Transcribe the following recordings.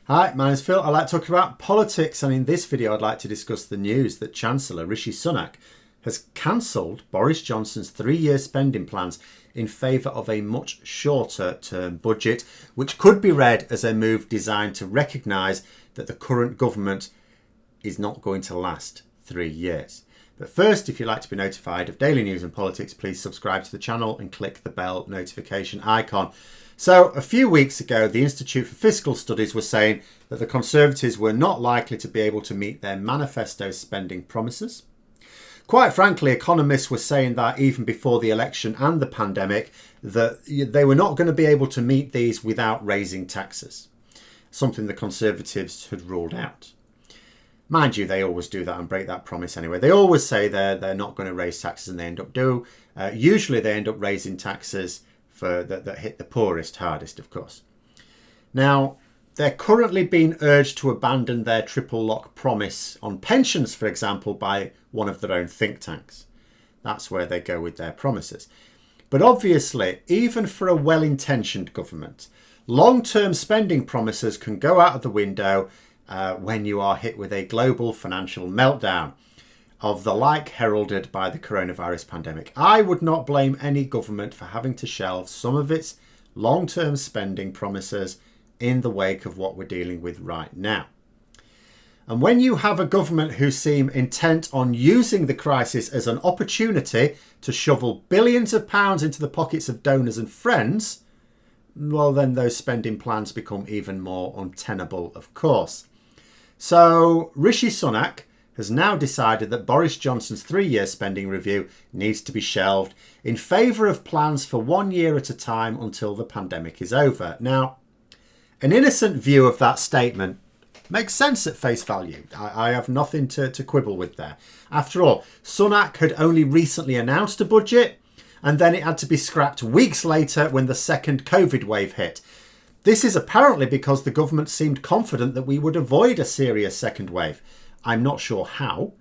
Hi, my name's Phil. I like talking about politics, and in this video I'd like to discuss the news that Chancellor Rishi Sunak has cancelled Boris Johnson's 3-year spending plans in favour of a much shorter term budget, which could be read as a move designed to recognise that the current government is not going to last 3 years. But first, if you'd like to be notified of daily news and politics, please subscribe to the channel and click the bell notification icon. So a few weeks ago, the Institute for Fiscal Studies was saying that the Conservatives were not likely to be able to meet their manifesto spending promises. Quite frankly, economists were saying that even before the election and the pandemic, that they were not going to be able to meet these without raising taxes, something the Conservatives had ruled out. Mind you, they always do that and break that promise anyway. They always say they're not going to raise taxes and they end up do. Usually they end up raising taxes that hit the poorest hardest, of course. Now, they're currently being urged to abandon their triple lock promise on pensions, for example, by one of their own think tanks. That's where they go with their promises. But obviously, even for a well-intentioned government, long-term spending promises can go out of the window when you are hit with a global financial meltdown of the like heralded by the coronavirus pandemic. I would not blame any government for having to shelve some of its long-term spending promises in the wake of what we're dealing with right now. And when you have a government who seem intent on using the crisis as an opportunity to shovel billions of pounds into the pockets of donors and friends, well, then those spending plans become even more untenable, of course. So Rishi Sunak has now decided that Boris Johnson's 3-year spending review needs to be shelved in favour of plans for 1 year at a time until the pandemic is over. Now, an innocent view of that statement makes sense at face value. I have nothing to quibble with there. After all, Sunak had only recently announced a budget, and then it had to be scrapped weeks later when the second COVID wave hit. This is apparently because the government seemed confident that we would avoid a serious second wave. I'm not sure how,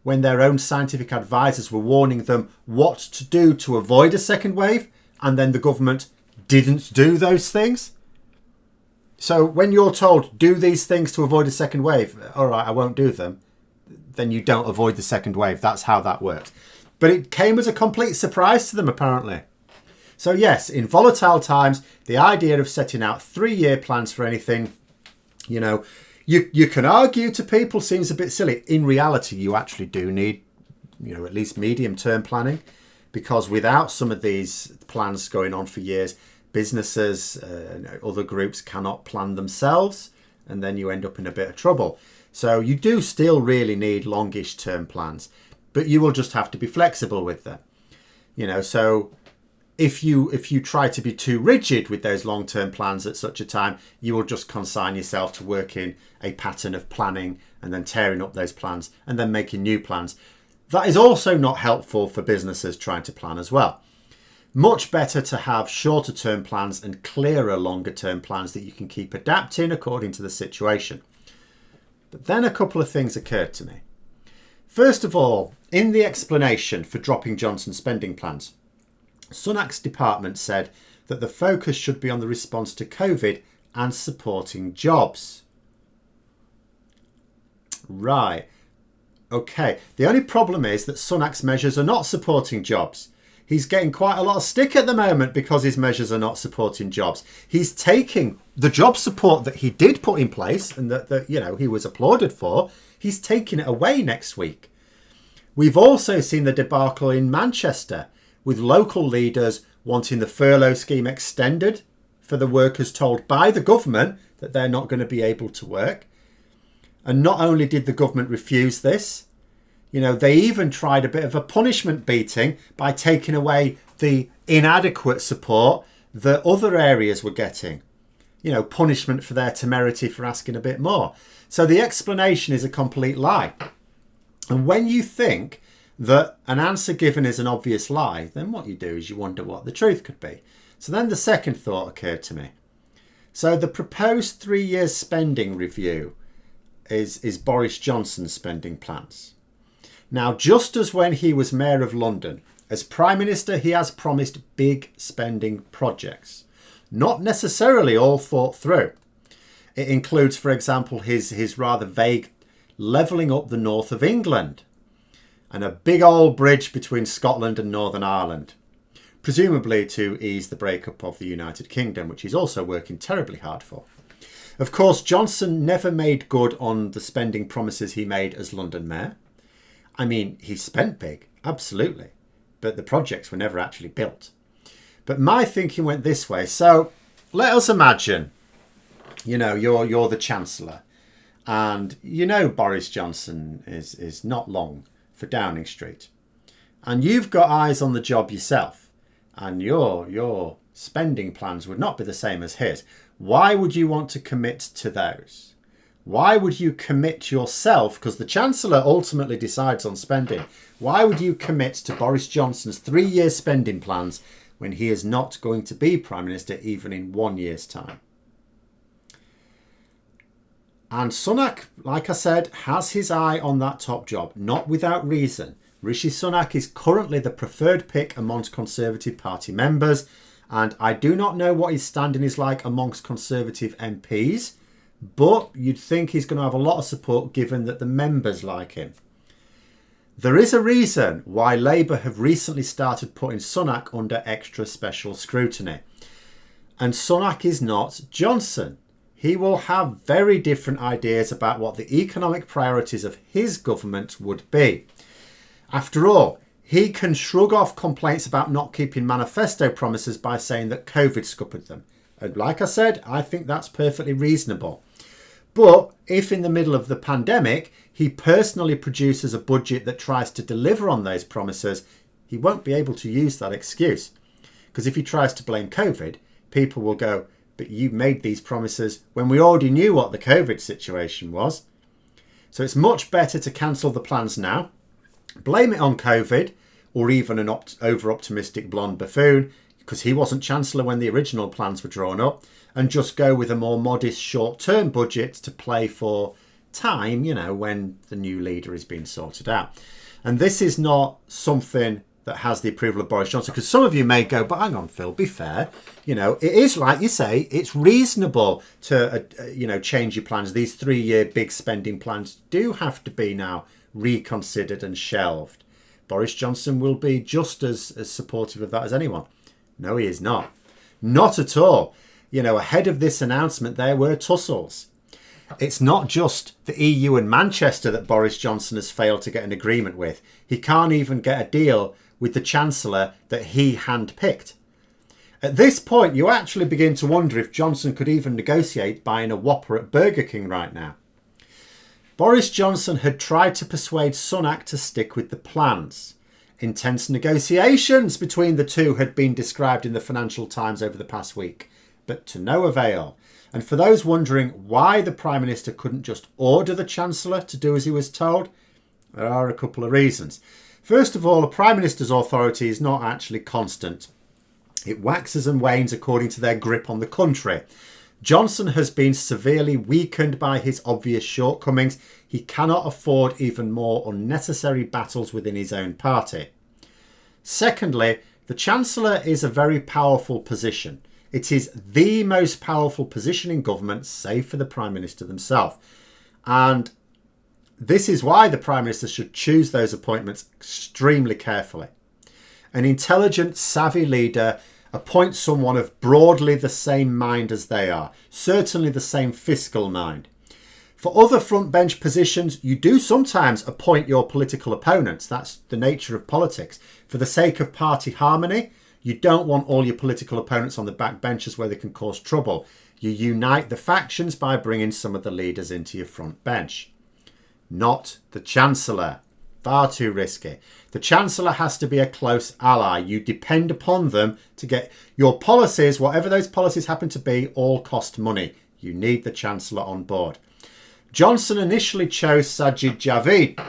when their own scientific advisors were warning them what to do to avoid a second wave, and then the government didn't do those things. So when you're told, do these things to avoid a second wave, all right, I won't do them, then you don't avoid the second wave. That's how that works. But it came as a complete surprise to them, apparently. So yes, in volatile times, the idea of setting out 3-year plans for anything, you can argue to people seems a bit silly. In reality, you actually do need, at least medium-term planning, because without some of these plans going on for years, businesses and other groups cannot plan themselves, and then you end up in a bit of trouble. So you do still really need longish term plans, but you will just have to be flexible with them. So if you try to be too rigid with those long-term plans at such a time, you will just consign yourself to working a pattern of planning and then tearing up those plans and then making new plans. That is also not helpful for businesses trying to plan as well. Much better to have shorter term plans and clearer longer term plans that you can keep adapting according to the situation. But then a couple of things occurred to me. First of all, in the explanation for dropping Johnson's spending plans, Sunak's department said that the focus should be on the response to COVID and supporting jobs. Right. Okay. The only problem is that Sunak's measures are not supporting jobs. He's getting quite a lot of stick at the moment because his measures are not supporting jobs. He's taking the job support that he did put in place and that he was applauded for, he's taking it away next week. We've also seen the debacle in Manchester, with local leaders wanting the furlough scheme extended for the workers told by the government that they're not going to be able to work. And not only did the government refuse this, they even tried a bit of a punishment beating by taking away the inadequate support that other areas were getting. Punishment for their temerity for asking a bit more. So the explanation is a complete lie. And when you think that an answer given is an obvious lie, then what you do is you wonder what the truth could be. So then the second thought occurred to me. So the proposed 3-year spending review is Boris Johnson's spending plans. Now, just as when he was Mayor of London, as Prime Minister, he has promised big spending projects, not necessarily all thought through. It includes, for example, his rather vague levelling up the north of England and a big old bridge between Scotland and Northern Ireland, presumably to ease the breakup of the United Kingdom, which he's also working terribly hard for. Of course, Johnson never made good on the spending promises he made as London Mayor. I mean, he spent big, absolutely, but the projects were never actually built. But my thinking went this way. So let us imagine, you're the Chancellor, and Boris Johnson is not long for Downing Street, and you've got eyes on the job yourself, and your spending plans would not be the same as his. Why would you want to commit to those? Why would you commit yourself, because the Chancellor ultimately decides on spending, why would you commit to Boris Johnson's 3-year spending plans when he is not going to be Prime Minister even in 1 year's time? And Sunak, like I said, has his eye on that top job, not without reason. Rishi Sunak is currently the preferred pick amongst Conservative Party members, and I do not know what his standing is like amongst Conservative MPs, but you'd think he's going to have a lot of support given that the members like him. There is a reason why Labour have recently started putting Sunak under extra special scrutiny. And Sunak is not Johnson. He will have very different ideas about what the economic priorities of his government would be. After all, he can shrug off complaints about not keeping manifesto promises by saying that COVID scuppered them. And like I said, I think that's perfectly reasonable. But if in the middle of the pandemic, he personally produces a budget that tries to deliver on those promises, he won't be able to use that excuse. Because if he tries to blame COVID, people will go, but you made these promises when we already knew what the COVID situation was. So it's much better to cancel the plans now, blame it on COVID, or even an over-optimistic blonde buffoon, because he wasn't Chancellor when the original plans were drawn up, and just go with a more modest short-term budget to play for time, when the new leader is being sorted out. And this is not something that has the approval of Boris Johnson, because some of you may go, but hang on, Phil, be fair. It is like you say, it's reasonable to, change your plans. These 3-year big spending plans do have to be now reconsidered and shelved. Boris Johnson will be just as supportive of that as anyone. No, he is not. Not at all. Ahead of this announcement, there were tussles. It's not just the EU and Manchester that Boris Johnson has failed to get an agreement with. He can't even get a deal with the Chancellor that he handpicked. At this point, you actually begin to wonder if Johnson could even negotiate buying a Whopper at Burger King right now. Boris Johnson had tried to persuade Sunak to stick with the plans. Intense negotiations between the two had been described in the Financial Times over the past week, but to no avail. And for those wondering why the Prime Minister couldn't just order the Chancellor to do as he was told, there are a couple of reasons. First of all, a Prime Minister's authority is not actually constant. It waxes and wanes according to their grip on the country. Johnson has been severely weakened by his obvious shortcomings. He cannot afford even more unnecessary battles within his own party. Secondly, the Chancellor is a very powerful position. It is the most powerful position in government, save for the Prime Minister themselves. And this is why the Prime Minister should choose those appointments extremely carefully. An intelligent, savvy leader appoints someone of broadly the same mind as they are, certainly the same fiscal mind. For other frontbench positions, you do sometimes appoint your political opponents. That's the nature of politics. For the sake of party harmony, you don't want all your political opponents on the back benches where they can cause trouble. You unite the factions by bringing some of the leaders into your front bench. Not the Chancellor. Far too risky. The Chancellor has to be a close ally. You depend upon them to get your policies, whatever those policies happen to be, all cost money. You need the Chancellor on board. Johnson initially chose Sajid Javid.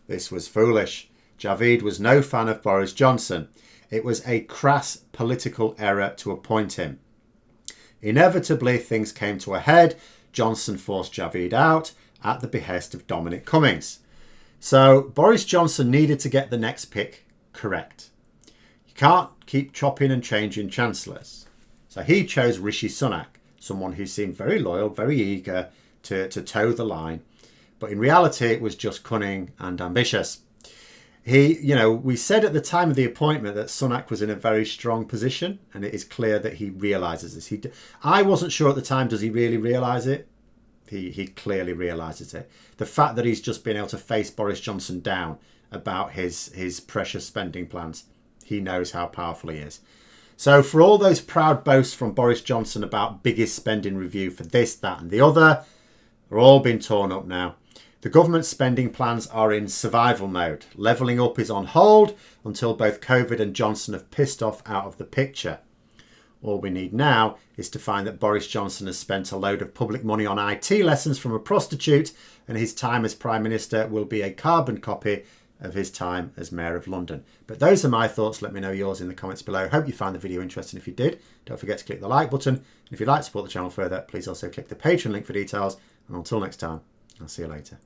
This was foolish. Javid was no fan of Boris Johnson. It was a crass political error to appoint him. Inevitably, things came to a head. Johnson forced Javid out at the behest of Dominic Cummings. So Boris Johnson needed to get the next pick correct. You can't keep chopping and changing chancellors. So he chose Rishi Sunak. someone who seemed very loyal, very eager to toe the line. But in reality, it was just cunning and ambitious. We said at the time of the appointment that Sunak was in a very strong position, and it is clear that he realises this. I wasn't sure at the time, does he really realise it? He clearly realises it. The fact that he's just been able to face Boris Johnson down about his precious spending plans, he knows how powerful he is. So for all those proud boasts from Boris Johnson about biggest spending review for this, that and the other, they're all been torn up now. The government's spending plans are in survival mode. Levelling up is on hold until both COVID and Johnson have pissed off out of the picture. All we need now is to find that Boris Johnson has spent a load of public money on IT lessons from a prostitute, and his time as Prime Minister will be a carbon copy of his time as Mayor of London. But those are my thoughts. Let me know yours in the comments below. Hope you found the video interesting. If you did, don't forget to click the like button. And if you'd like to support the channel further, please also click the Patreon link for details. And until next time, I'll see you later.